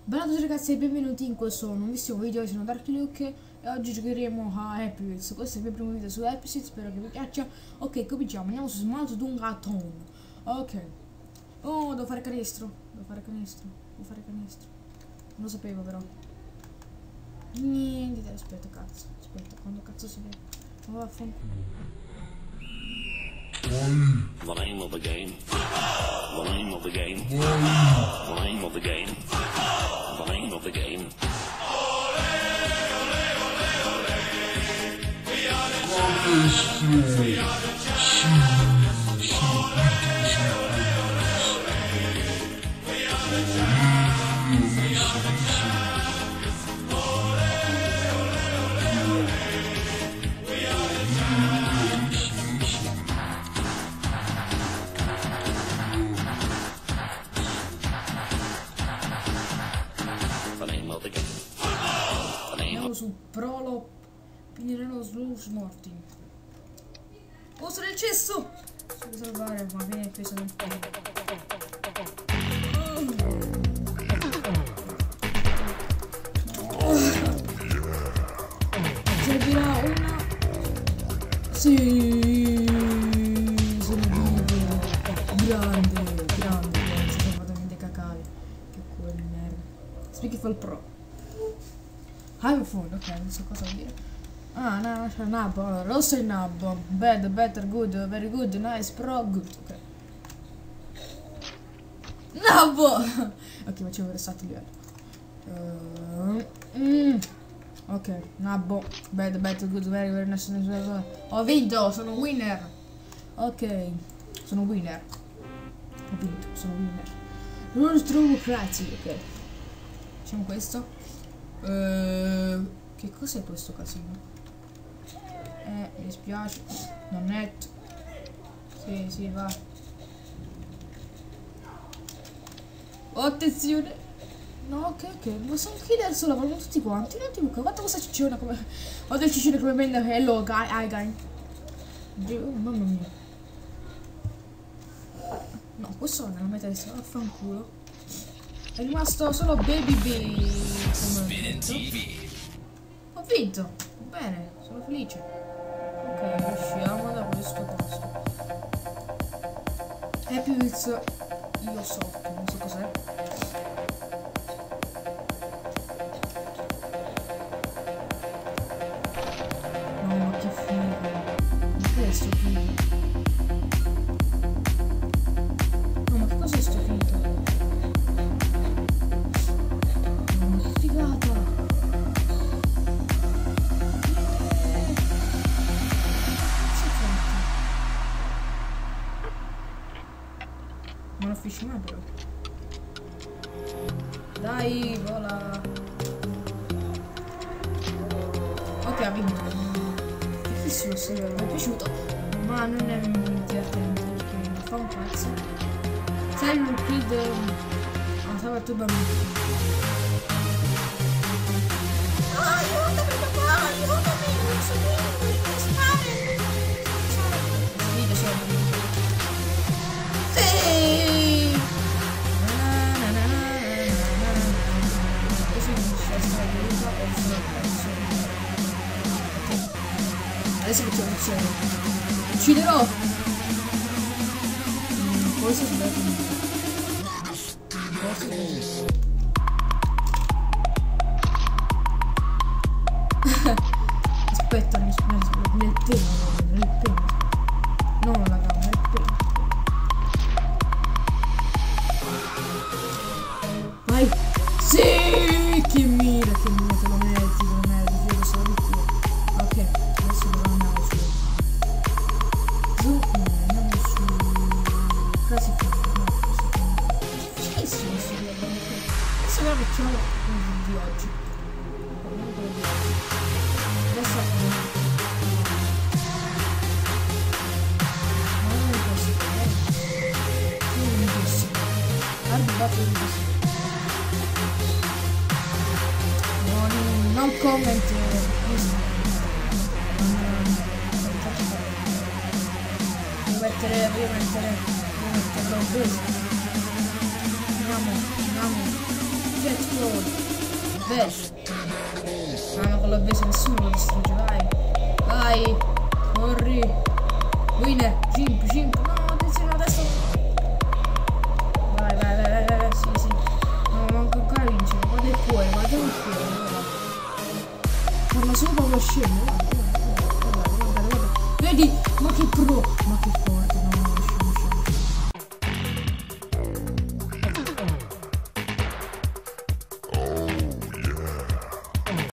Bella a tutti ragazzi e benvenuti in questo nuovissimo video. Io sono Dark Luke e oggi giocheremo a Happy Wheels. Questo è il mio primo video su Happy Wheels, spero che vi piaccia. Ok, cominciamo, andiamo su Smalt Dungaton. Ok. Oh, devo fare canestro. Non lo sapevo però. Niente, aspetta, cazzo. Aspetta, quando cazzo si vede? Oh, vaffanculo. The name of the game. The name of the game. The name of the game. The name of the game. Andiamo su Prolo Pinireno Slush Morty. Posto nel cesso! Devo salvare, ma viene il peso del servirà una. Sì, sono vivo. Grande, si sono fatto niente cacare. Che culo di merda. Speaking for Pro. iPhone, ok, non so cosa vuol dire. Ah, no, c'è nabbo, allora, rosso e nabbo. Bad, better, good, very good, nice, pro, good, ok. Nabbo! Ok, facciamo versati livello. Ok, nabbo, bad, better, good, very, very nice. Ho vinto, sono winner. Ok, sono winner. Ho vinto, sono winner. Non trovo grazie, ok. Facciamo questo. Che cos'è questo casino? Mi dispiace. Non netto. Sì, va. Oh, attenzione. No, ok. Ma sono killer solo, vanno tutti quanti. Non ti buca. Guarda questa cicciona come. Guarda il ciccione come prende. Hello, guy. Mamma mia. No, questo non è la meta di strada. Vaffanculo. È rimasto solo Baby B. Ho vinto. Bene, sono felice. Ok, usciamo da questo posto. Happy Wheels io sotto, non so cos'è. No, che figo. Che è sto figo? No, ma che cos'è sto figo? Non lo fisci mai però. Dai, vola. Ok, ha vinto. Fighissimo questo livello, mi è piaciuto. Ma non è divertente perché non fa un cazzo. Sai il kid. Ah, stava il tuo bambino. Aiutami papà, aiutami, non so niente, stare. Video solo. Adesso facciamo azione. Ucciderò! Forse si deve aspetta, nel penno. Non la gamba, nel penno. Vai! Sì! Che mira, te lo meriti, io sono di più. Ok, adesso devo andare su. Andiamo su. Classifica, no, difficilissimo questo video. Adesso la facciamo di oggi. Adesso non comment devo metterlo in questo. Andiamo Jet Road. Base. Ah, ma con la base nessuno lo distrugge, vai. Vai. Corri. Winner. Jimp. No, attenzione adesso. Vai. Sì. No, manca ancora vincere. Guarda il cuore. Parla solo lo scemo. Guarda. Vedi? Ma che pro. Ma che forte, no?